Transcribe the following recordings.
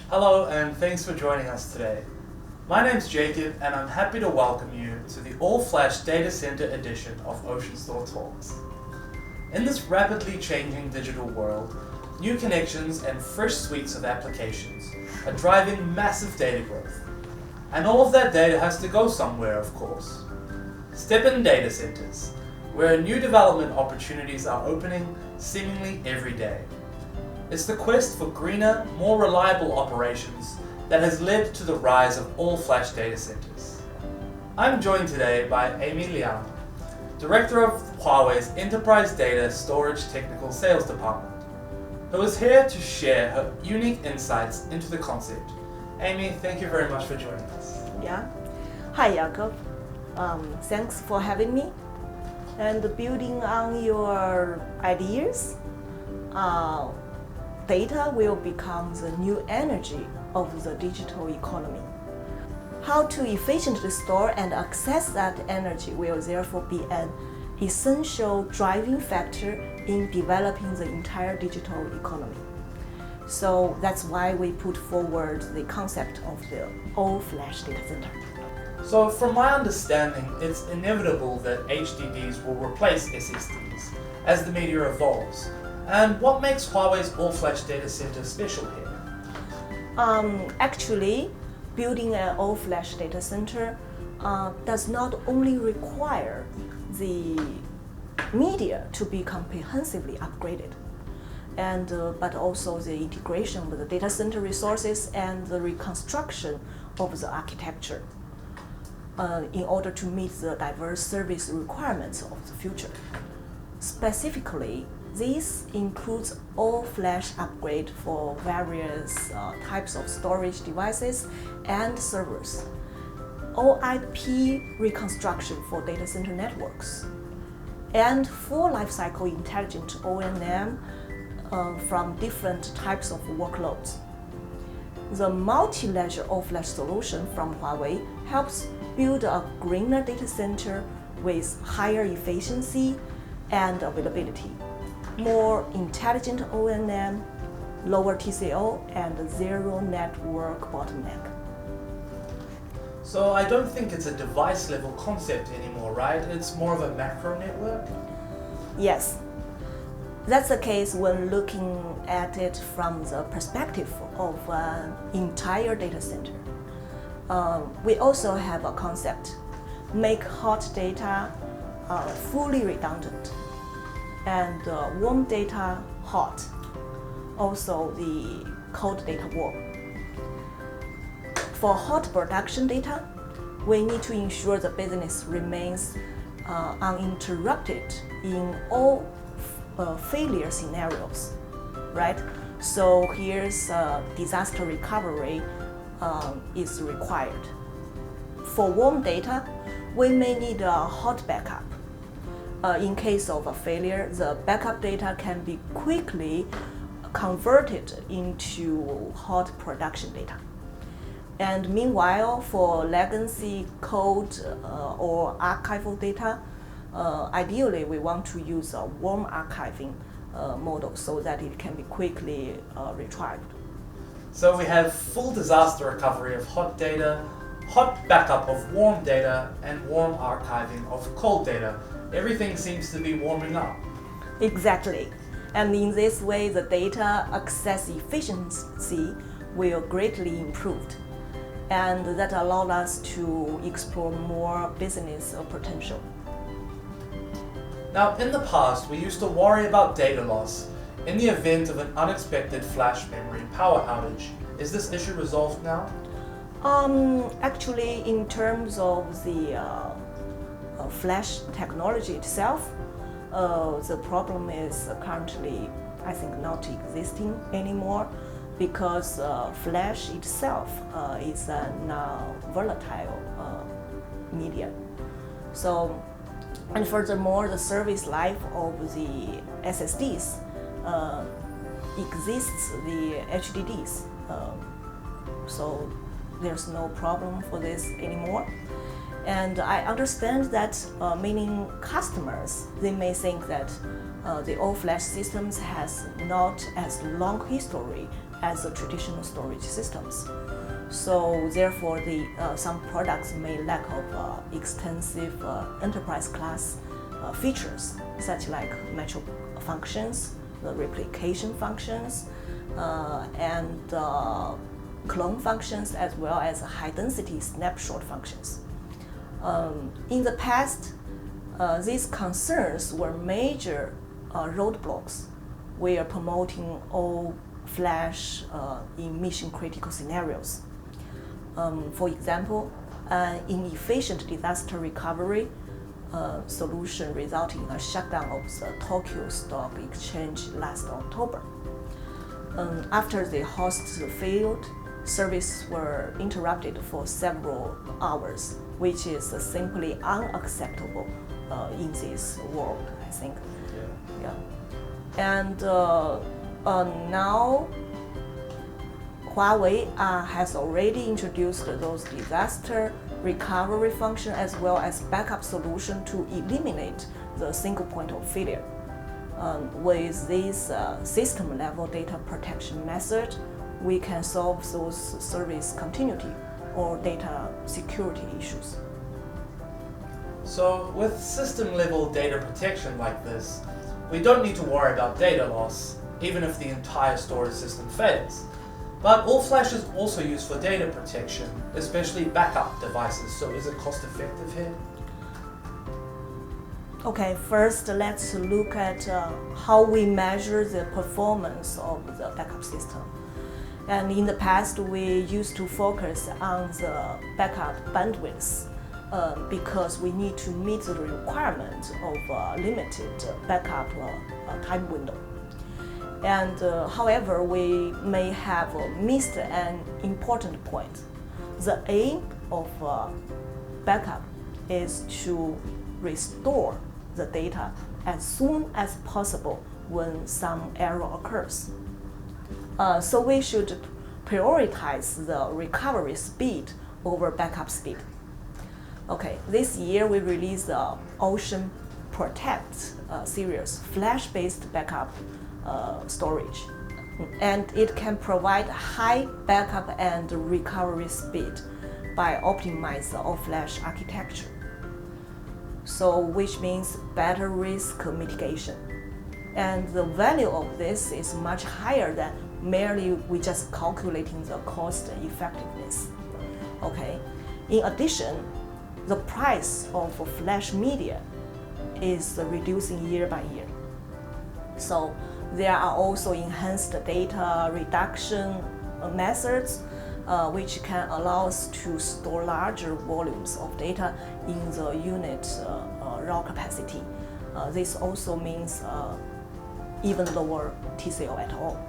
Hello and thanks for joining us today. My name's Jacob and I'm happy to welcome you to the all-flash data center edition of OceanStor Talks. In this rapidly changing digital world, new connections and fresh suites of applications are driving massive data growth. And all of that data has to go somewhere, of course. Step in data centers, where new development opportunities are opening seemingly every day. It's the quest for greener, more reliable operations that has led to the rise of all-flash data centers. I'm joined today by Amy Liang, Director of Huawei's Enterprise Data Storage Technical Sales Department, who is here to share her unique insights into the concept. Amy, thank you very much for joining us. Yeah. Hi, Jakob. Thanks for having me. And building on your ideas, data will become the new energy of the digital economy. How to efficiently store and access that energy will therefore be an essential driving factor in developing the entire digital economy. So that's why we put forward the concept of the all-flash data center. So from my understanding, it's inevitable that HDDs will replace SSDs as the media evolves. And what makes Huawei's all-flash data center special here? Actually, building an all-flash data center does not only require the media to be comprehensively upgraded, but also the integration with the data center resources and the reconstruction of the architecture in order to meet the diverse service requirements of the future. Specifically, this includes all-flash upgrade for various types of storage devices and servers, all IP reconstruction for data center networks, and full lifecycle intelligent O&M from different types of workloads. The multi-ledger all-flash solution from Huawei helps build a greener data center with higher efficiency and availability, more intelligent O&M, lower TCO, and zero network bottleneck. So I don't think it's a device-level concept anymore, right? It's more of a macro network? Yes, that's the case when looking at it from the perspective of an entire data center. We also have a concept, make hot data fully redundant and warm data hot, also the cold data warm. For hot production data, we need to ensure the business remains uninterrupted in all failure scenarios, right? So here's disaster recovery is required. For warm data, we may need a hot backup. In case of a failure, the backup data can be quickly converted into hot production data. And meanwhile, for legacy code or archival data, ideally we want to use a warm archiving model so that it can be quickly retrieved. So we have full disaster recovery of hot data, hot backup of warm data, and warm archiving of cold data. Everything seems to be warming up. Exactly. And in this way, the data access efficiency will greatly improve. And that allowed us to explore more business potential. Now, in the past, we used to worry about data loss in the event of an unexpected flash memory power outage. Is this issue resolved now? Actually, in terms of the flash technology itself, the problem is currently, I think, not existing anymore because flash itself is a non-volatile media. So, and furthermore, the service life of the SSDs exists the HDDs. So there's no problem for this anymore. And I understand that many customers, they may think that the all-flash systems has not as long history as the traditional storage systems. So therefore, some products may lack of extensive enterprise class features, such like metro functions, the replication functions, and clone functions, as well as high-density snapshot functions. In the past, these concerns were major roadblocks. We are promoting all flash in mission-critical scenarios. For example, an inefficient disaster recovery solution resulting in a shutdown of the Tokyo Stock Exchange last October. After the hosts failed, services were interrupted for several hours, which is simply unacceptable in this world, I think. Yeah. And now, Huawei has already introduced those disaster recovery function as well as backup solution to eliminate the single point of failure. With this system-level data protection method, we can solve those service continuity or data security issues. So with system-level data protection like this, we don't need to worry about data loss, even if the entire storage system fails. But all-flash is also used for data protection, especially backup devices, so is it cost-effective here? Okay, first let's look at how we measure the performance of the backup system. And in the past, we used to focus on the backup bandwidth because we need to meet the requirement of limited backup time window. And however, we may have missed an important point. The aim of backup is to restore the data as soon as possible when some error occurs. So we should prioritize the recovery speed over backup speed. Okay, this year we released the Ocean Protect series, flash-based backup storage. And it can provide high backup and recovery speed by optimizing the all-flash architecture. So which means better risk mitigation. And the value of this is much higher than merely we just calculating the cost effectiveness. Okay. In addition, the price of flash media is reducing year by year. So there are also enhanced data reduction methods which can allow us to store larger volumes of data in the unit raw capacity. This also means even lower TCO at all.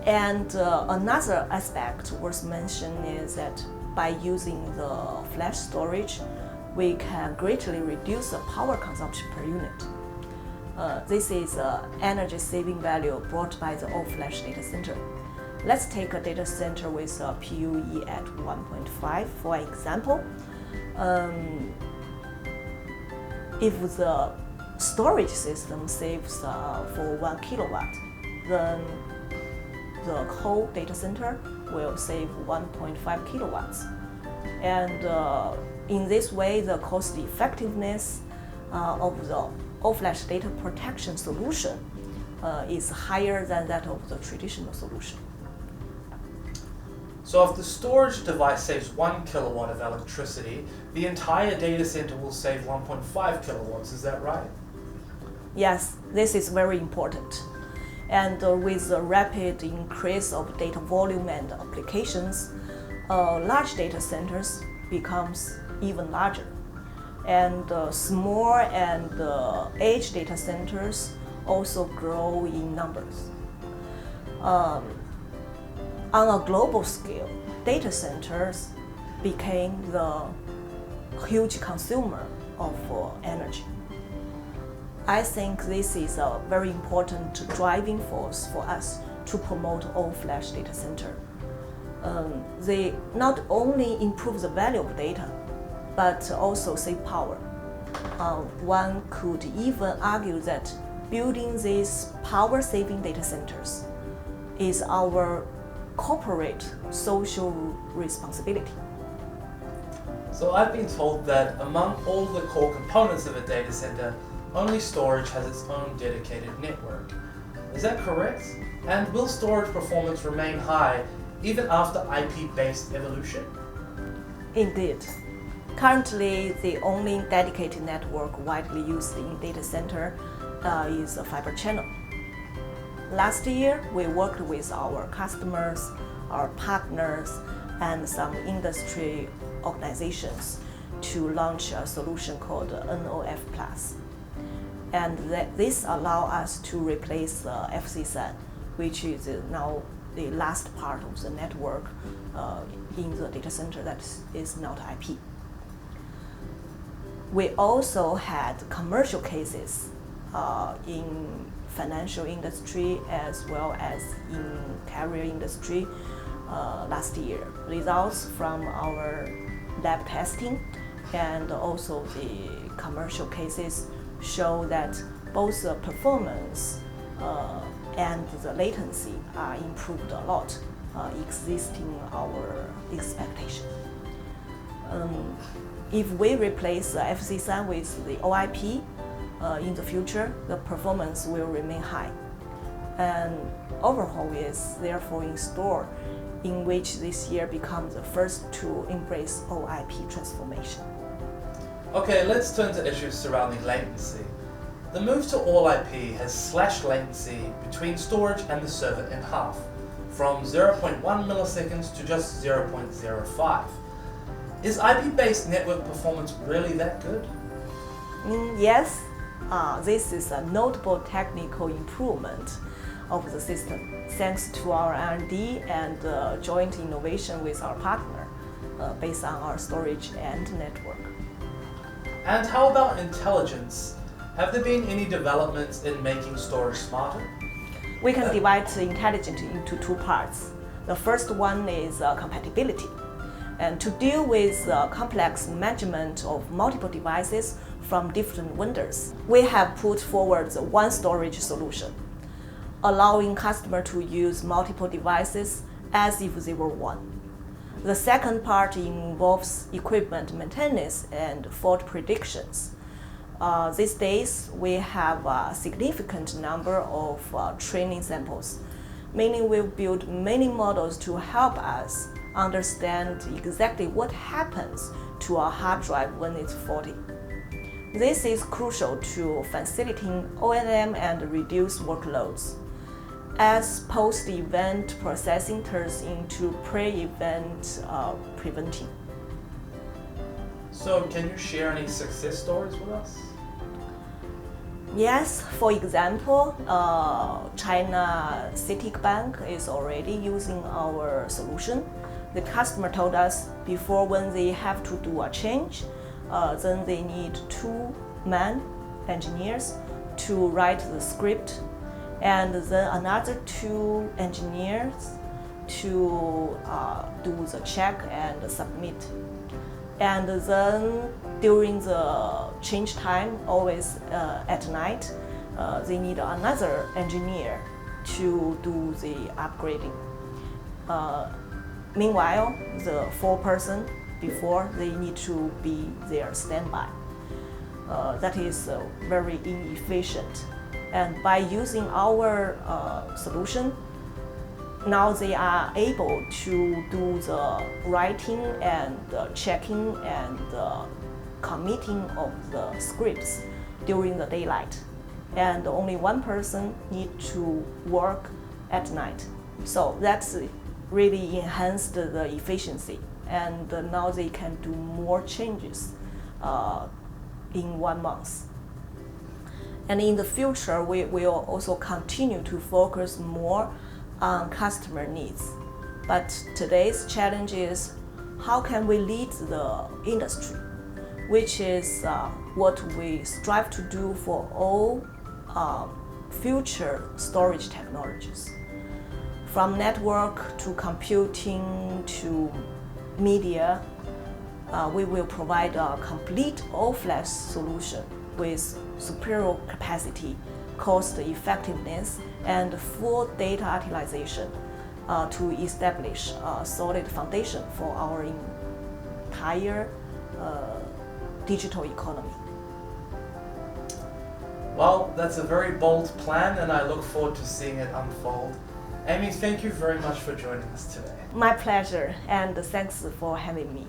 And another aspect worth mentioning is that by using the flash storage, we can greatly reduce the power consumption per unit. This is energy saving value brought by the all-flash data center. Let's take a data center with a PUE at 1.5 for example. If the storage system saves for 1 kilowatt, then the whole data center will save 1.5 kilowatts. And in this way, the cost effectiveness of the all-flash data protection solution is higher than that of the traditional solution. So if the storage device saves 1 kilowatt of electricity, the entire data center will save 1.5 kilowatts, is that right? Yes, this is very important. And with the rapid increase of data volume and applications, large data centers becomes even larger. And small and edge data centers also grow in numbers. On a global scale, data centers became the huge consumer of energy. I think this is a very important driving force for us to promote all-flash data center. They not only improve the value of data, but also save power. One could even argue that building these power-saving data centers is our corporate social responsibility. So I've been told that among all the core components of a data center, only storage has its own dedicated network. Is that correct? And will storage performance remain high even after IP-based evolution? Indeed. Currently, the only dedicated network widely used in data center is a fiber channel. Last year, we worked with our customers, our partners, and some industry organizations to launch a solution called NOF+. And this allows us to replace FCSAN, which is now the last part of the network in the data center that is not IP. We also had commercial cases in financial industry as well as in carrier industry last year. Results from our lab testing and also the commercial cases show that both the performance and the latency are improved a lot, exceeding our expectation. If we replace the FCSAN with the OIP in the future, the performance will remain high. And overhaul is therefore in store, in which this year becomes the first to embrace OIP transformation. Okay, let's turn to issues surrounding latency. The move to all IP has slashed latency between storage and the server in half, from 0.1 milliseconds to just 0.05. Is IP-based network performance really that good? Yes, this is a notable technical improvement of the system, thanks to our R&D and joint innovation with our partner based on our storage and network. And how about intelligence? Have there been any developments in making storage smarter? We can divide intelligence into two parts. The first one is compatibility. And to deal with complex management of multiple devices from different vendors, we have put forward the one storage solution, allowing customers to use multiple devices as if they were one. The second part involves equipment maintenance and fault predictions. These days, we have a significant number of training samples, meaning we've built many models to help us understand exactly what happens to a hard drive when it's faulty. This is crucial to facilitating O&M and reduce workloads, as post-event processing turns into pre-event preventing. So can you share any success stories with us? Yes, for example, China CITIC Bank is already using our solution. The customer told us before when they have to do a change, then they need 2 man engineers to write the script, and then another 2 engineers to do the check and submit. And then during the change time, always at night, they need another engineer to do the upgrading. Meanwhile, the 4 person before, they need to be there standby. That is very inefficient. And by using our solution, now they are able to do the writing and checking and committing of the scripts during the daylight. And only 1 person needs to work at night. So that's really enhanced the efficiency. And now they can do more changes in 1 month. And in the future, we will also continue to focus more on customer needs. But today's challenge is how can we lead the industry, which is what we strive to do for all future storage technologies. From network to computing to media, we will provide a complete all-flash solution with superior capacity, cost effectiveness, and full data utilization to establish a solid foundation for our entire digital economy. Well, that's a very bold plan, and I look forward to seeing it unfold. Amy, thank you very much for joining us today. My pleasure, and thanks for having me.